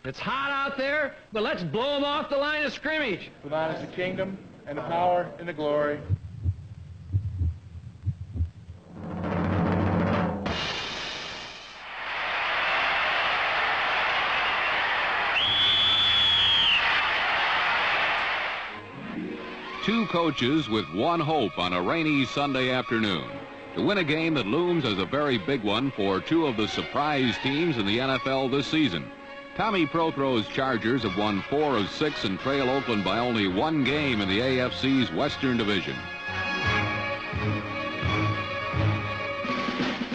It's hot out there, but let's blow them off the line of scrimmage. For thine is the kingdom, and the power, and the glory. Two coaches with one hope on a rainy Sunday afternoon: to win a game that looms as a very big one for two of the surprise teams in the NFL this season. Tommy Prothrow's Chargers have won 4 of 6 and trail Oakland by only one game in the AFC's Western Division.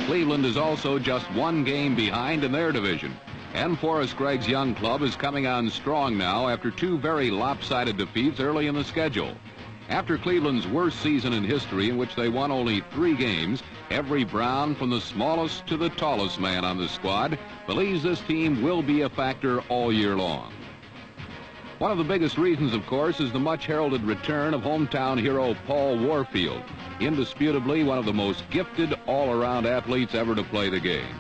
Cleveland is also just one game behind in their division, and Forrest Gregg's young club is coming on strong now after 2 very lopsided defeats early in the schedule. After Cleveland's worst season in history, in which they won only 3 games, every Brown, from the smallest to the tallest man on the squad, believes this team will be a factor all year long. One of the biggest reasons, of course, is the much-heralded return of hometown hero Paul Warfield, indisputably one of the most gifted all-around athletes ever to play the game.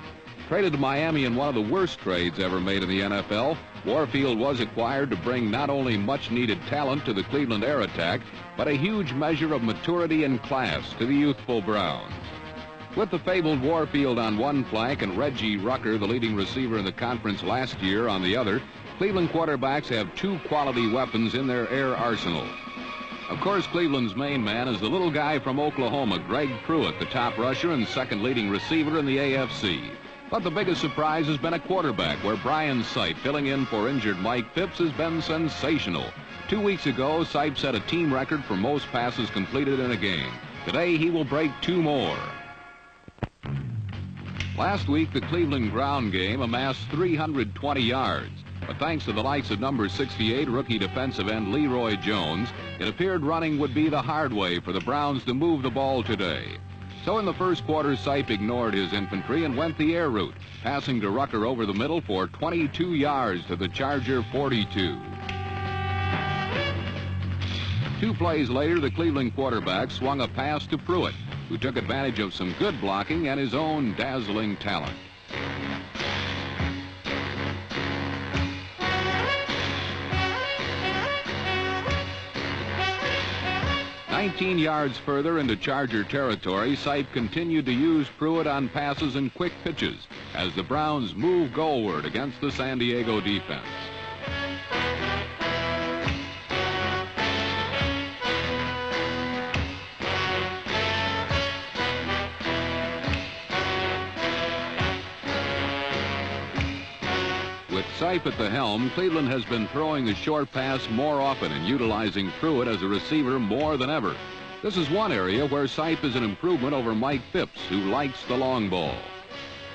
Traded to Miami in one of the worst trades ever made in the NFL, Warfield was acquired to bring not only much-needed talent to the Cleveland air attack, but a huge measure of maturity and class to the youthful Browns. With the fabled Warfield on one flank and Reggie Rucker, the leading receiver in the conference last year, on the other, Cleveland quarterbacks have 2 quality weapons in their air arsenal. Of course, Cleveland's main man is the little guy from Oklahoma, Greg Pruitt, the top rusher and second leading receiver in the AFC. But the biggest surprise has been a quarterback, where Brian Sipe, filling in for injured Mike Phipps, has been sensational. 2 weeks ago, Sipe set a team record for most passes completed in a game. Today, he will break 2 more. Last week, the Cleveland ground game amassed 320 yards. But thanks to the likes of number 68 rookie defensive end Leroy Jones, it appeared running would be the hard way for the Browns to move the ball today. So in the first quarter, Sipe ignored his infantry and went the air route, passing to Rucker over the middle for 22 yards to the Charger 42. 2 plays later, the Cleveland quarterback swung a pass to Pruitt, who took advantage of some good blocking and his own dazzling talent. "19 yards further into Charger territory, Sipe continued to use Pruitt on passes and quick pitches as the Browns moved goalward against the San Diego defense. With Sipe at the helm, Cleveland has been throwing the short pass more often and utilizing Pruitt as a receiver more than ever. This is one area where Sipe is an improvement over Mike Phipps, who likes the long ball.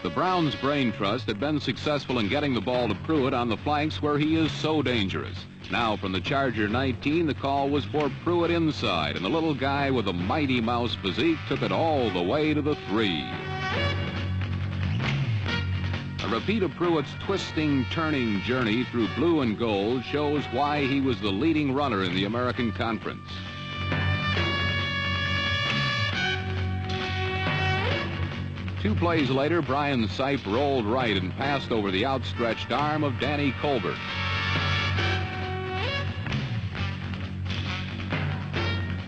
The Browns' brain trust had been successful in getting the ball to Pruitt on the flanks, where he is so dangerous. Now from the Charger 19, the call was for Pruitt inside, and the little guy with a Mighty Mouse physique took it all the way to the 3. A repeat of Pruitt's twisting, turning journey through blue and gold shows why he was the leading runner in the American Conference. Two plays later, Brian Sipe rolled right and passed over the outstretched arm of Danny Colbert.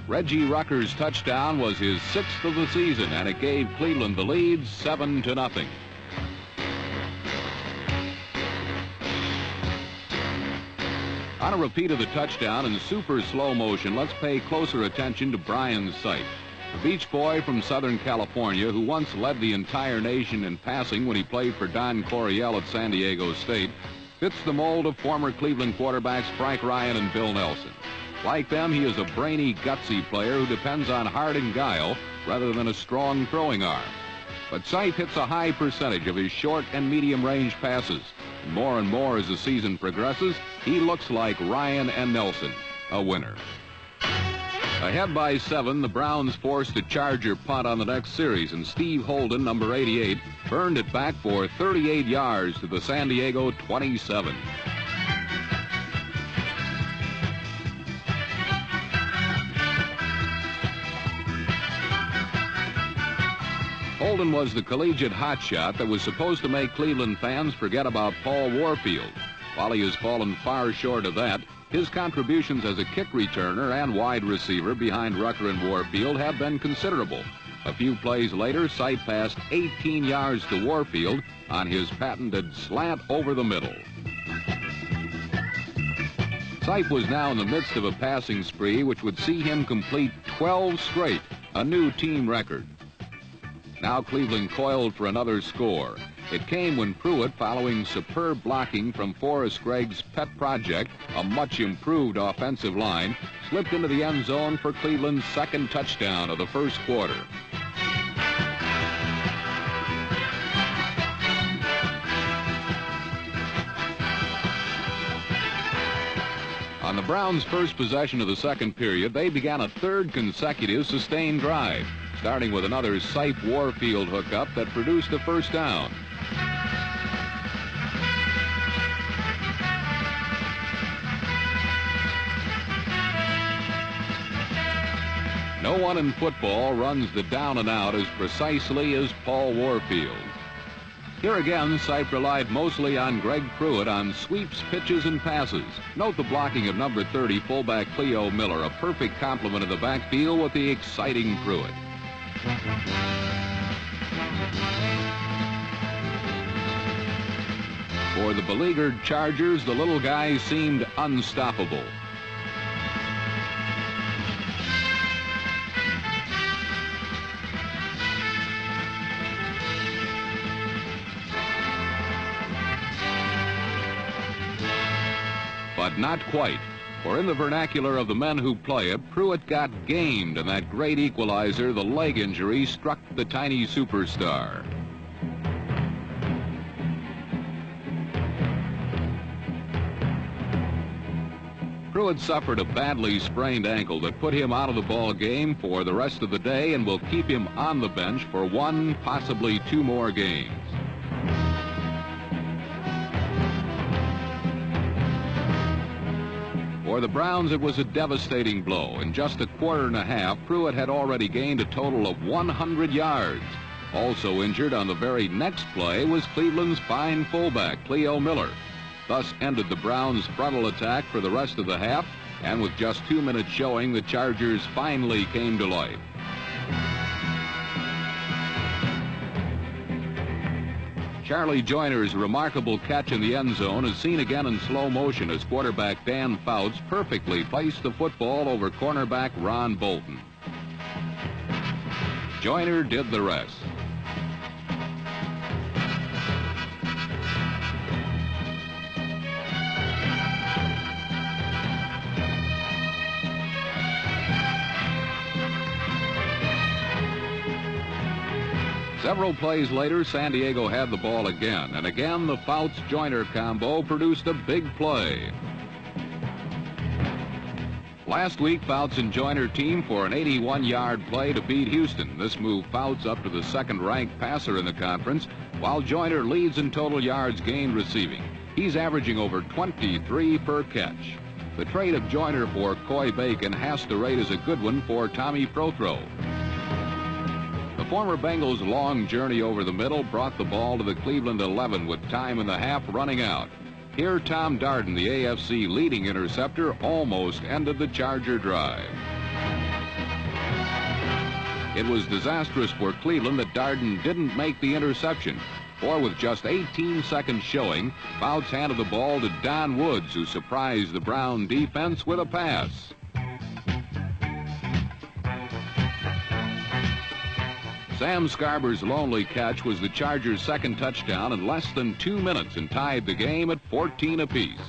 Reggie Rucker's touchdown was his 6th of the season, and it gave Cleveland the lead 7-0. On a repeat of the touchdown in super slow motion, let's pay closer attention to Brian Sipe, the Beach Boy from Southern California who once led the entire nation in passing when he played for Don Coryell at San Diego State, fits the mold of former Cleveland quarterbacks Frank Ryan and Bill Nelson. Like them, he is a brainy, gutsy player who depends on heart and guile rather than a strong throwing arm. But Sipe hits a high percentage of his short and medium-range passes. And more as the season progresses, he looks like Ryan and Nelson, a winner. Ahead by 7, the Browns forced a Charger punt on the next series, and Steve Holden, number 88, burned it back for 38 yards to the San Diego 27. Holden was the collegiate hotshot that was supposed to make Cleveland fans forget about Paul Warfield. While he has fallen far short of that, his contributions as a kick returner and wide receiver behind Rucker and Warfield have been considerable. A few plays later, Sipe passed 18 yards to Warfield on his patented slant over the middle. Sipe was now in the midst of a passing spree which would see him complete 12 straight, a new team record. Now Cleveland coiled for another score. It came when Pruitt, following superb blocking from Forrest Gregg's pet project, a much improved offensive line, slipped into the end zone for Cleveland's second touchdown of the first quarter. On the Browns' first possession of the second period, they began a third consecutive sustained drive, starting with another Sipe-Warfield hookup that produced a first down. No one in football runs the down and out as precisely as Paul Warfield. Here again, Sipe relied mostly on Greg Pruitt on sweeps, pitches, and passes. Note the blocking of number 30, fullback Cleo Miller, a perfect complement of the backfield with the exciting Pruitt. For the beleaguered Chargers, the little guy seemed unstoppable. But not quite, for in the vernacular of the men who play it, Pruitt got gamed, and that great equalizer, the leg injury, struck the tiny superstar. Pruitt suffered a badly sprained ankle that put him out of the ball game for the rest of the day and will keep him on the bench for one, possibly two more games. For the Browns, it was a devastating blow. In just a quarter and a half, Pruitt had already gained a total of 100 yards. Also injured on the very next play was Cleveland's fine fullback, Cleo Miller. Thus ended the Browns' frontal attack for the rest of the half, and with just 2 minutes showing, the Chargers finally came to life. Charlie Joyner's remarkable catch in the end zone is seen again in slow motion as quarterback Dan Fouts perfectly placed the football over cornerback Ron Bolton. Joyner did the rest. Several plays later, San Diego had the ball again, and again the Fouts-Joyner combo produced a big play. Last week, Fouts and Joyner teamed for an 81-yard play to beat Houston. This moved Fouts up to the second-ranked passer in the conference, while Joyner leads in total yards gained receiving. He's averaging over 23 per catch. The trade of Joyner for Coy Bacon has to rate as a good one for Tommy Prothro. The former Bengals' long journey over the middle brought the ball to the Cleveland 11 with time in the half running out. Here, Tom Darden, the AFC leading interceptor, almost ended the Charger drive. It was disastrous for Cleveland that Darden didn't make the interception, for with just 18 seconds showing, Fouts handed the ball to Don Woods, who surprised the Brown defense with a pass. Sam Scarber's lonely catch was the Chargers' second touchdown in less than 2 minutes and tied the game at 14 apiece.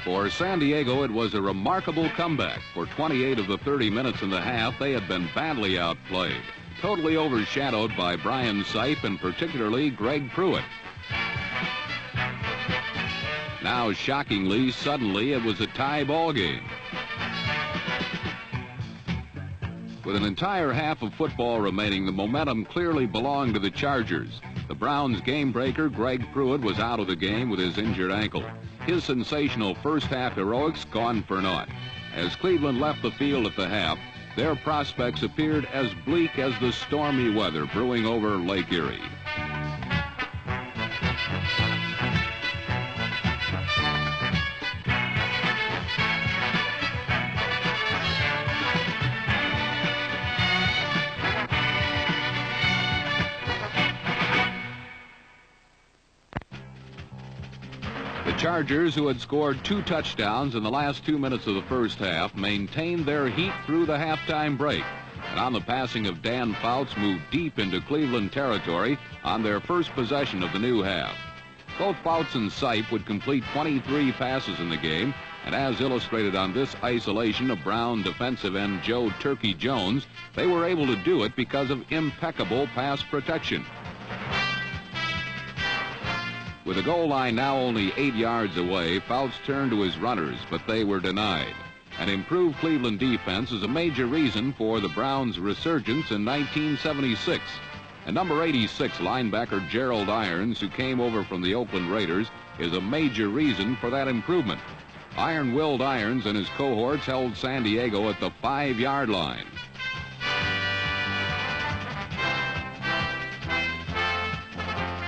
For San Diego, it was a remarkable comeback. For 28 of the 30 minutes in the half, they had been badly outplayed, totally overshadowed by Brian Sipe and particularly Greg Pruitt. Now, shockingly, suddenly, it was a tie ball game. With an entire half of football remaining, the momentum clearly belonged to the Chargers. The Browns' game breaker, Greg Pruitt, was out of the game with his injured ankle. his sensational first-half heroics gone for naught. As Cleveland left the field at the half, their prospects appeared as bleak as the stormy weather brewing over Lake Erie. The Chargers, who had scored 2 touchdowns in the last 2 minutes of the first half, maintained their heat through the halftime break. And on the passing of Dan Fouts, moved deep into Cleveland territory on their first possession of the new half. Both Fouts and Sipe would complete 23 passes in the game, and as illustrated on this isolation of Brown defensive end Joe Turkey Jones, they were able to do it because of impeccable pass protection. With the goal line now only 8 yards away, Fouts turned to his runners, but they were denied. An improved Cleveland defense is a major reason for the Browns' resurgence in 1976. And number 86 linebacker Gerald Irons, who came over from the Oakland Raiders, is a major reason for that improvement. Iron-willed Irons and his cohorts held San Diego at the 5-yard line.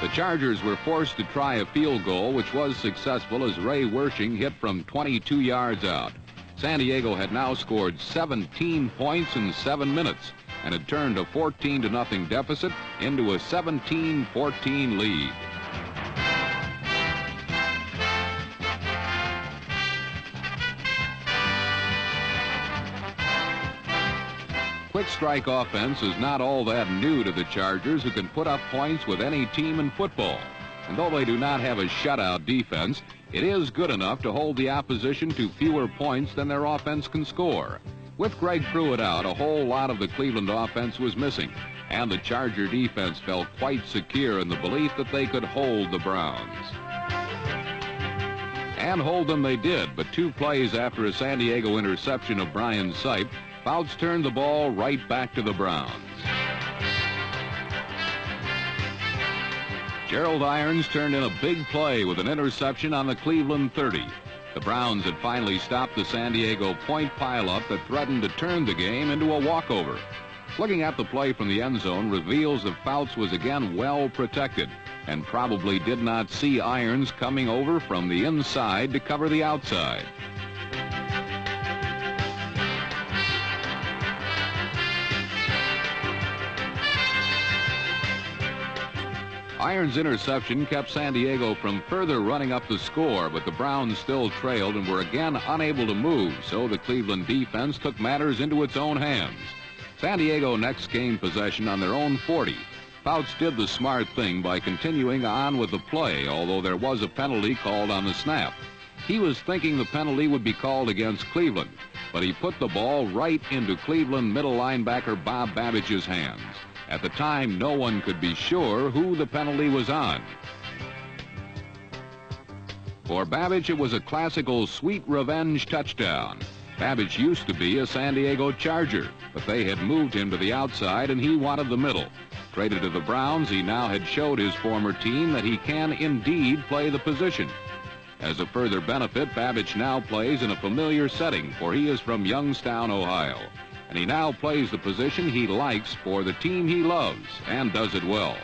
The Chargers were forced to try a field goal, which was successful as Ray Wersching hit from 22 yards out. San Diego had now scored 17 points in 7 minutes and had turned a 14-0 deficit into a 17-14 lead. Quick strike offense is not all that new to the Chargers, who can put up points with any team in football. And though they do not have a shutout defense, it is good enough to hold the opposition to fewer points than their offense can score. With Greg Pruitt out, a whole lot of the Cleveland offense was missing, and the Charger defense felt quite secure in the belief that they could hold the Browns. And hold them they did, but 2 plays after a San Diego interception of Brian Sipe, Fouts turned the ball right back to the Browns. Gerald Irons turned in a big play with an interception on the Cleveland 30. The Browns had finally stopped the San Diego point pileup that threatened to turn the game into a walkover. Looking at the play from the end zone reveals that Fouts was again well protected and probably did not see Irons coming over from the inside to cover the outside. Irons' interception kept San Diego from further running up the score, but the Browns still trailed and were again unable to move, so the Cleveland defense took matters into its own hands. San Diego next gained possession on their own 40. Fouts did the smart thing by continuing on with the play, although there was a penalty called on the snap. He was thinking the penalty would be called against Cleveland, but he put the ball right into Cleveland middle linebacker Bob Babbich's hands. At the time, no one could be sure who the penalty was on. For Babbich, it was a classical sweet revenge touchdown. Babbich used to be a San Diego Charger, but they had moved him to the outside and he wanted the middle. Traded to the Browns, he now had showed his former team that he can indeed play the position. As a further benefit, Babbich now plays in a familiar setting, for he is from Youngstown, Ohio. And he now plays the position he likes for the team he loves, and does it well.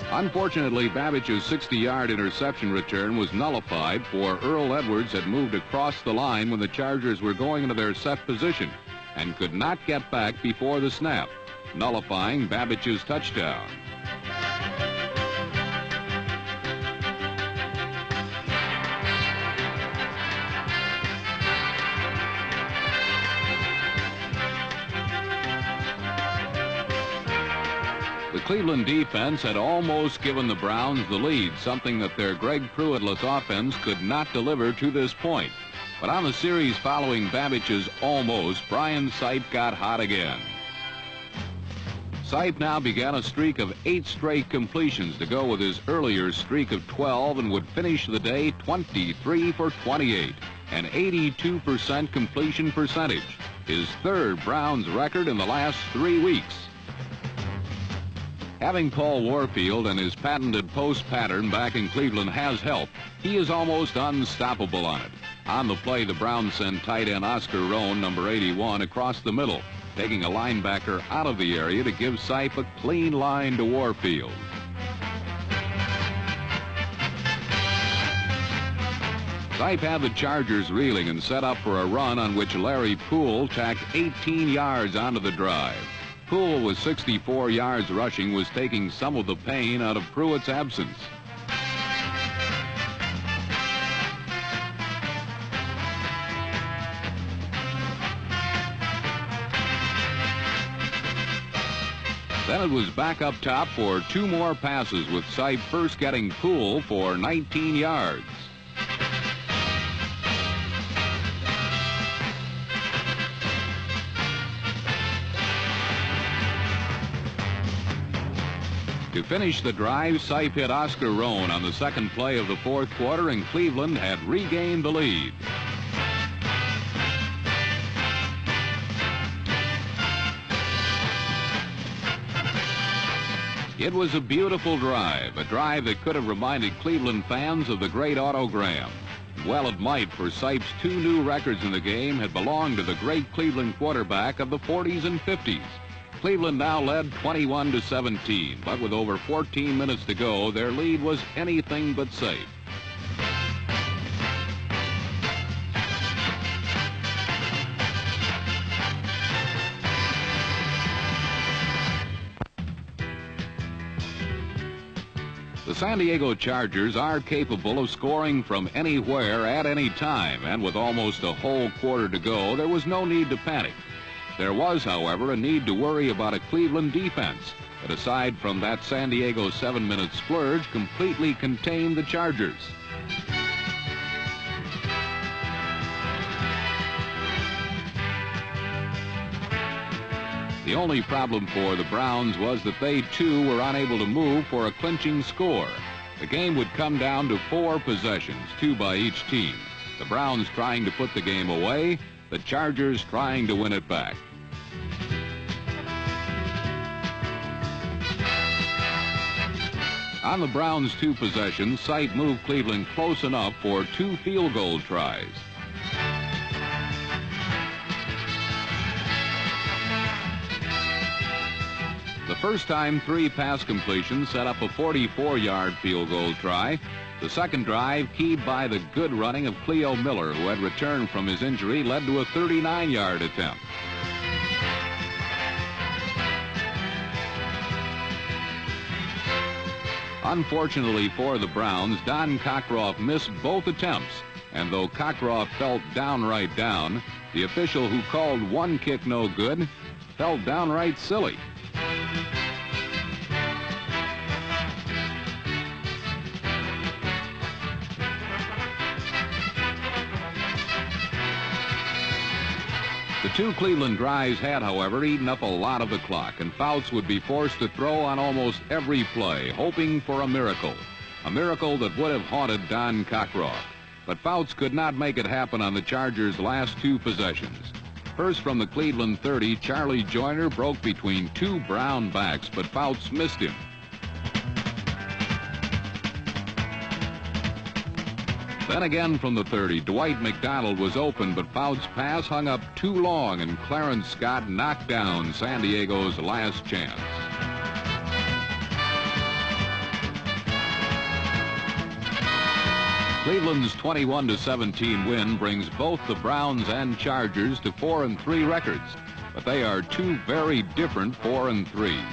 Unfortunately, Babbich's 60-yard interception return was nullified, for Earl Edwards had moved across the line when the Chargers were going into their set position and could not get back before the snap, nullifying Babbich's touchdown. The Cleveland defense had almost given the Browns the lead, something that their Greg Pruitt-less offense could not deliver to this point. But on the series following Babbich's almost, Brian Sipe got hot again. Sipe now began a streak of 8 straight completions to go with his earlier streak of 12 and would finish the day 23 for 28, an 82% completion percentage, his 3rd Browns record in the last 3 weeks. Having Paul Warfield and his patented post pattern back in Cleveland has helped. He is almost unstoppable on it. On the play, the Browns send tight end Oscar Rohn, number 81, across the middle, taking a linebacker out of the area to give Sipe a clean line to Warfield. Sipe had the Chargers reeling and set up for a run on which Larry Poole tacked 18 yards onto the drive. Poole, with 64 yards rushing, was taking some of the pain out of Pruitt's absence. Then it was back up top for two more passes, with Sipe first getting Poole for 19 yards. To finish the drive, Sipe hit Oscar Rohn on the second play of the fourth quarter, and Cleveland had regained the lead. It was a beautiful drive, a drive that could have reminded Cleveland fans of the great Autogram. Well, it might, for Sipe's two new records in the game had belonged to the great Cleveland quarterback of the 40s and 50s. Cleveland now led 21-17, but with over 14 minutes to go, their lead was anything but safe. The San Diego Chargers are capable of scoring from anywhere at any time, and with almost a whole quarter to go, there was no need to panic. There was, however, a need to worry about a Cleveland defense that, aside from that San Diego 7-minute splurge, completely contained the Chargers. The only problem for the Browns was that they, too, were unable to move for a clinching score. The game would come down to 4 possessions, 2 by each team. The Browns trying to put the game away, the Chargers trying to win it back. On the Browns' 2 possessions, Sipe moved Cleveland close enough for 2 field goal tries. The first time, 3 pass completions set up a 44-yard field goal try. The second drive, keyed by the good running of Cleo Miller, who had returned from his injury, led to a 39-yard attempt. Unfortunately for the Browns, Don Cockroft missed both attempts, and though Cockroft felt downright down, the official who called one kick no good felt downright silly. The 2 Cleveland drives had, however, eaten up a lot of the clock, and Fouts would be forced to throw on almost every play, hoping for a miracle that would have haunted Don Cockroft. But Fouts could not make it happen on the Chargers' last 2 possessions. First, from the Cleveland 30, Charlie Joyner broke between 2 Brown backs, but Fouts missed him. Then again from the 30, Dwight McDonald was open, but Fouts' pass hung up too long, and Clarence Scott knocked down San Diego's last chance. Cleveland's 21-17 win brings both the Browns and Chargers to 4-3 records, but they are 2 very different 4-3s.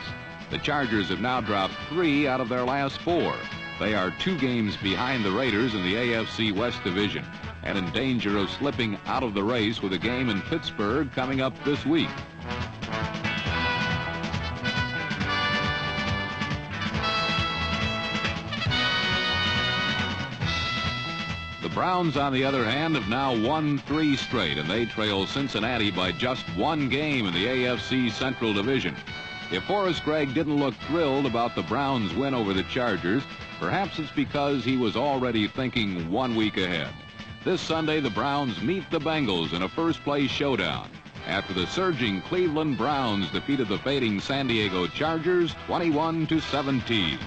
The Chargers have now dropped 3 out of their last 4. They are 2 games behind the Raiders in the AFC West Division and in danger of slipping out of the race with a game in Pittsburgh coming up this week. The Browns, on the other hand, have now won 3 straight, and they trail Cincinnati by just 1 game in the AFC Central Division. If Forrest Gregg didn't look thrilled about the Browns' win over the Chargers, perhaps it's because he was already thinking 1 week ahead. This Sunday, the Browns meet the Bengals in a first-place showdown. after the surging Cleveland Browns defeated the fading San Diego Chargers 21-17.